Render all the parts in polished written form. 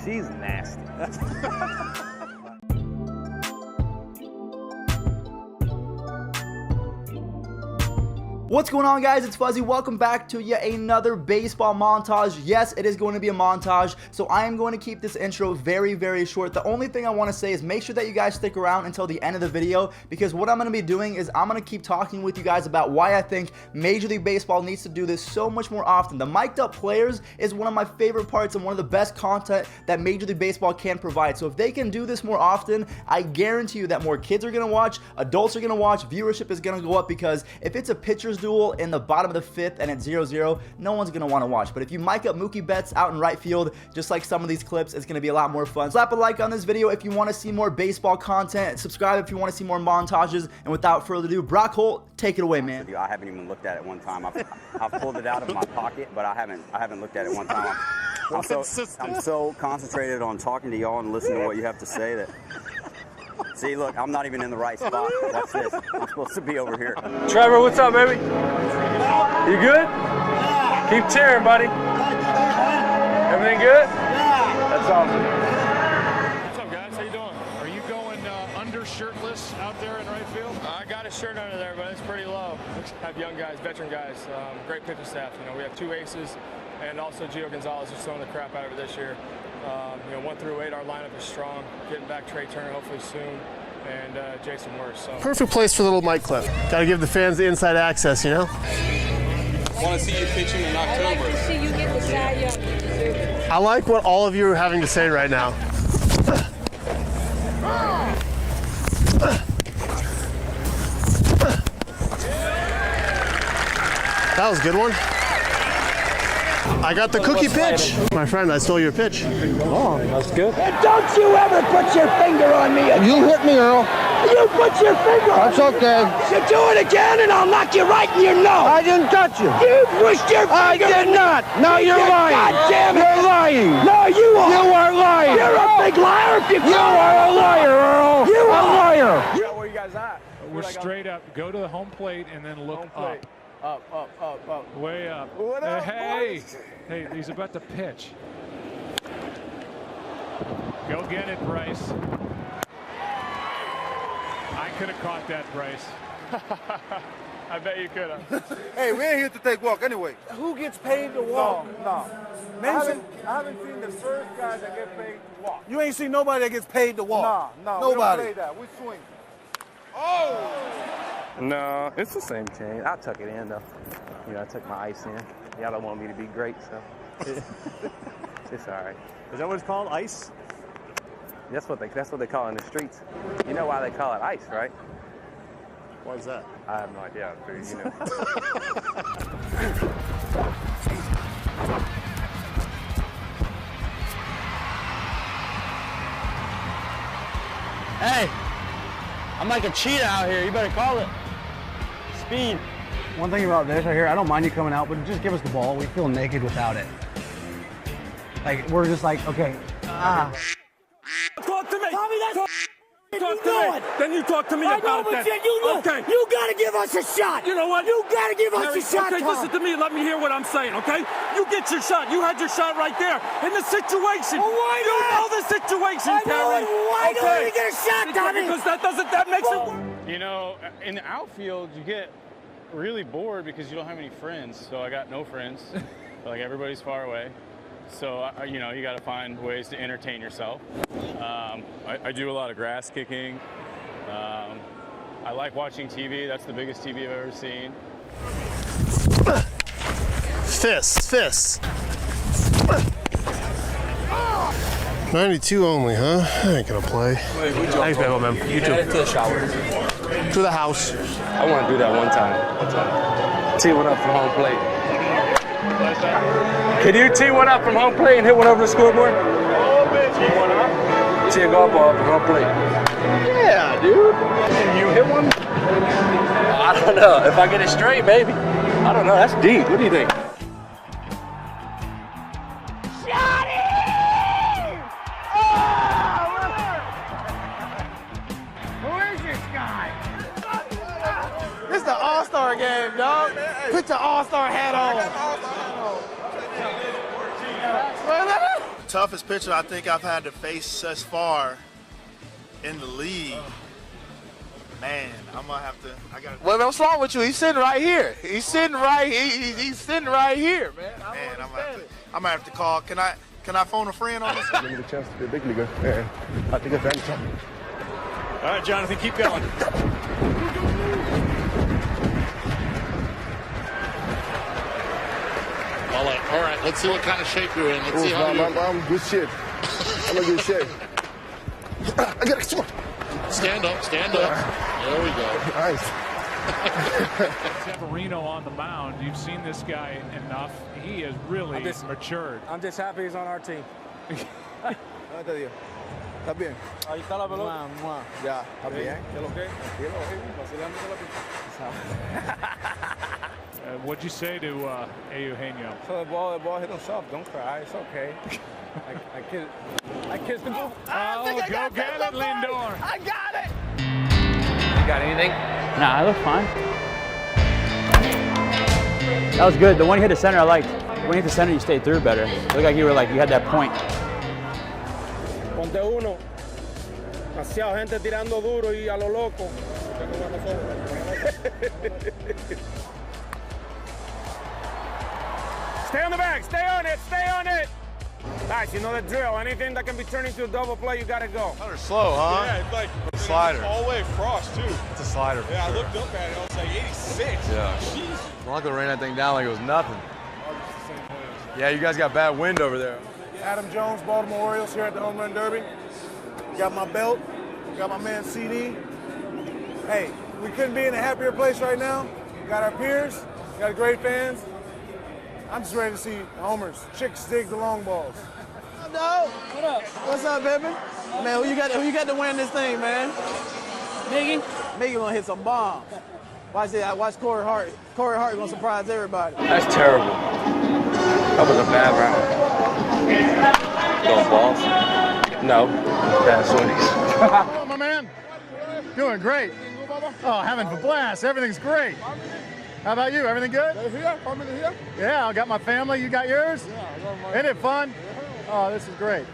She's nasty. What's going on, guys? It's Fuzzy. Welcome back to yet another baseball montage. Yes, it is going to be a montage, so I am going to keep this intro very, very short. The only thing I want to say is make sure that you guys stick around until the end of the video, because what I'm going to be doing is I'm going to keep talking with you guys about why I think Major League Baseball needs to do this so much more often. The mic'd up players is one of my favorite parts and one of the best content that Major League Baseball can provide. So if they can do this more often, I guarantee you that more kids are going to watch, adults are going to watch, viewership is going to go up, because if it's a pitcher's duel in the bottom of the fifth and it's 0-0, no one's going to want to watch. But if you mic up Mookie Betts out in right field, just like some of these clips, it's going to be a lot more fun. Slap a like on this video if you want to see more baseball content. Subscribe if you want to see more montages. And without further ado, Brock Holt, take it away, man. I haven't even looked at it one time. I've pulled it out of my pocket, but I haven't looked at it one time. I'm so concentrated on talking to y'all and listening to what you have to say that. See, look, I'm not even in the right spot. Watch this. I'm supposed to be over here. Trevor, what's up, baby? You good? Yeah. Keep cheering, buddy. Everything good? Yeah. That's awesome. What's up, guys? How you doing? Are you going under shirtless out there in right field? I got a shirt under there, but it's pretty low. Have young guys, veteran guys, great pitching staff. You know, we have two aces, and also Gio Gonzalez is throwing the crap out of it this year. 1 through 8, our lineup is strong. Getting back Trey Turner hopefully soon, and Jason Worth. So. Perfect place for a little mic clip. Got to give the fans the inside access, you know? Want to see you pitching in October. I like what all of you are having to say right now. That was a good one. I got the cookie pitch. My friend, I stole your pitch. Oh, that's good. And don't you ever put your finger on me again. You hit me, Earl. You put your finger on me. That's okay. You do it again and I'll knock you right in your nose. I didn't touch you. You pushed your finger. I did not. No, you're lying. God damn it. You're lying. No, you are. You are lying. You're a big liar if you are a liar, Earl. You are a liar. Where you guys at? We're straight up. Go to the home plate and then look up. Up. Way up. What up, hey, boys? hey, he's about to pitch. Go get it, Bryce. I could have caught that, Bryce. I bet you could have. Hey, we ain't here to take walk anyway. Who gets paid to walk? No. I haven't seen the first guy that get paid to walk. You ain't seen nobody that gets paid to walk. No. Nobody. We don't play that. We swing. Oh! No, it's the same change. I'll tuck it in, though. You know, I took my ice in. Y'all don't want me to be great, so it's all right. Is that what it's called, ice? That's what they call it in the streets. You know why they call it ice, right? Why is that? I have no idea. You know. Hey, I'm like a cheetah out here. You better call it. Speed. One thing about this right here, I don't mind you coming out, but just give us the ball. We feel naked without it. Like, we're just like, okay. Talk to me. Tommy, that's talk to me. Then you talk to me about it. Okay. You gotta give us a shot. You know what? You gotta give us Harry, a shot, okay, Tom. listen to me. Let me hear what I'm saying, okay? You get your shot. You had your shot right there in the situation. Well, why you not? know the situation, I know Terry. it. Why don't we get a shot, Tommy? Because that makes it work. You know, in the outfield, you get really bored because you don't have any friends. So I got no friends. Like, everybody's far away. So, you know, you got to find ways to entertain yourself. I do a lot of grass kicking. I like watching TV. That's the biggest TV I've ever seen. Fists. 92 only, huh? I ain't gonna play. Thanks, man. You too. To the shower. To the house. I want to do that one time. Tee one up from home plate. Can you tee one up from home plate and hit one over the scoreboard? Tee one up? Tee a golf ball from home plate. Yeah, dude. Can you hit one? I don't know. If I get it straight, maybe. I don't know. That's deep. What do you think? This is the All-Star game, dog. Put your All-Star hat on. toughest pitcher I think I've had to face thus far in the league. Man, I'm gonna have to. I gotta. Well, what's wrong with you? He's sitting right here. He's sitting right. He's sitting right here, man. I'm gonna have to call. Can I phone a friend on this? Give me the chance to be a big leaguer. Yeah, I think advantage. All right, Jonathan, keep going. All right, let's see what kind of shape you're in. Let's see how I'm good shape. I'm in good shape. I got to stand up. There we go. Nice. Severino on the mound. You've seen this guy enough. He has really matured. I'm just happy he's on our team. Está bien. Ahí está la pelota. Ya, está bien. ¿Qué lo que? What'd you say to Eugenio? So the ball hit him soft. Don't cry. It's okay. I kissed the ball. Oh, go get it, Lindor. I got it. You got anything? Nah, I look fine. That was good. The one you hit the center, I liked. When you hit the center, you stayed through better. It looked like you had that point. Ponte uno. Demasiado gente tirando duro y a lo loco. Stay on the bag. Stay on it. Stay on it. Guys, you know the drill. Anything that can be turned into a double play, you gotta go. Hunter's slow, huh? Yeah, it's like slider. All the way across, too. It's a slider. Yeah, I looked up at it. I was like 86. Yeah. Jesus. Blanco ran that thing down like it was nothing. Yeah, you guys got bad wind over there. Adam Jones, Baltimore Orioles here at the Home Run Derby. Got my belt. Got my man CD. Hey, we couldn't be in a happier place right now. Got our peers. Got great fans. I'm just ready to see homers. Chicks dig the long balls. Dog. What up? What's up, baby? Man, who you got to win this thing, man? Miggy? Miggy gonna hit some bombs. Watch it. Watch Corey Hart. Corey Hart gonna surprise everybody. That's terrible. That was a bad round. Those balls? No. Bad swings. Hello, my man. Doing great. Oh, having a blast. Everything's great. How about you? Everything good? Yeah, I got my family. You got yours? Yeah. Isn't it fun? Oh, this is great.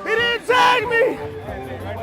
He didn't tag me!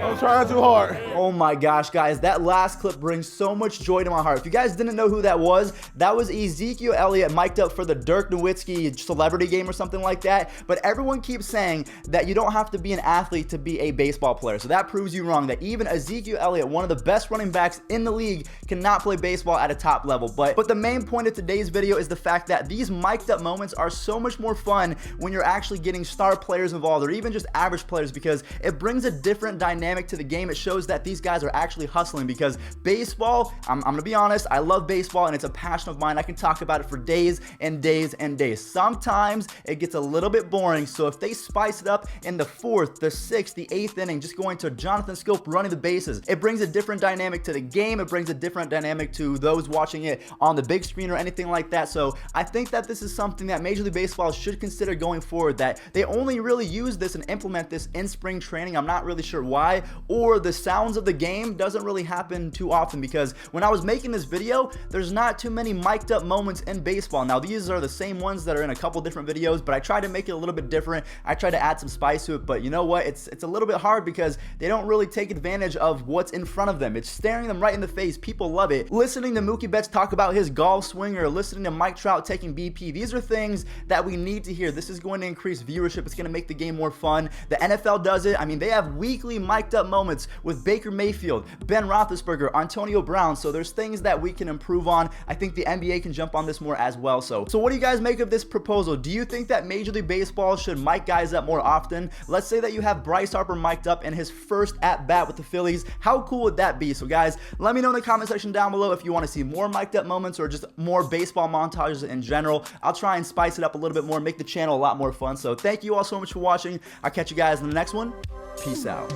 I'm trying too hard. Oh my gosh, guys, that last clip brings so much joy to my heart. If you guys didn't know who that was Ezekiel Elliott mic'd up for the Dirk Nowitzki celebrity game or something like that. But everyone keeps saying that you don't have to be an athlete to be a baseball player. So that proves you wrong, that even Ezekiel Elliott, one of the best running backs in the league, cannot play baseball at a top level. But the main point of today's video is the fact that these mic'd up moments are so much more fun when you're actually getting star players involved, or even just average players, because it brings a different dynamic to the game. It shows that these guys are actually hustling, because baseball, I'm gonna be honest, I love baseball and it's a passion of mine. I can talk about it for days and days and days. Sometimes it gets a little bit boring, so if they spice it up in the 4th, the 6th, the 8th inning, just going to Jonathan Scope running the bases, it brings a different dynamic to the game. It brings a different dynamic to those watching it on the big screen or anything like that. So I think that this is something that Major League Baseball should consider going forward, that they only really use this and implement this in spring training. I'm not really sure why, or the sounds of the game doesn't really happen too often, because when I was making this video, there's not too many mic'd up moments in baseball. Now, these are the same ones that are in a couple different videos, but I tried to make it a little bit different. I tried to add some spice to it, but you know what? It's a little bit hard because they don't really take advantage of what's in front of them. It's staring them right in the face. People love it. Listening to Mookie Betts talk about his golf swing, or listening to Mike Trout taking BP, these are things that we need to hear. This is going to increase viewership. It's going to make the game more fun. The NFL does it. I mean, they have weekly mic'd up moments with Baker Mayfield, Ben Roethlisberger, Antonio Brown. So there's things that we can improve on. I think the NBA can jump on this more as well. So what do you guys make of this proposal? Do you think that Major League Baseball should mic guys up more often? Let's say that you have Bryce Harper mic'd up in his first at bat with the Phillies. How cool would that be? So guys, let me know in the comment section down below if you want to see more mic'd up moments or just more baseball montages in general. I'll try and spice it up a little bit more, make the channel a lot more fun. So thank you all so much for watching. I'll catch you guys in the next one. Peace out.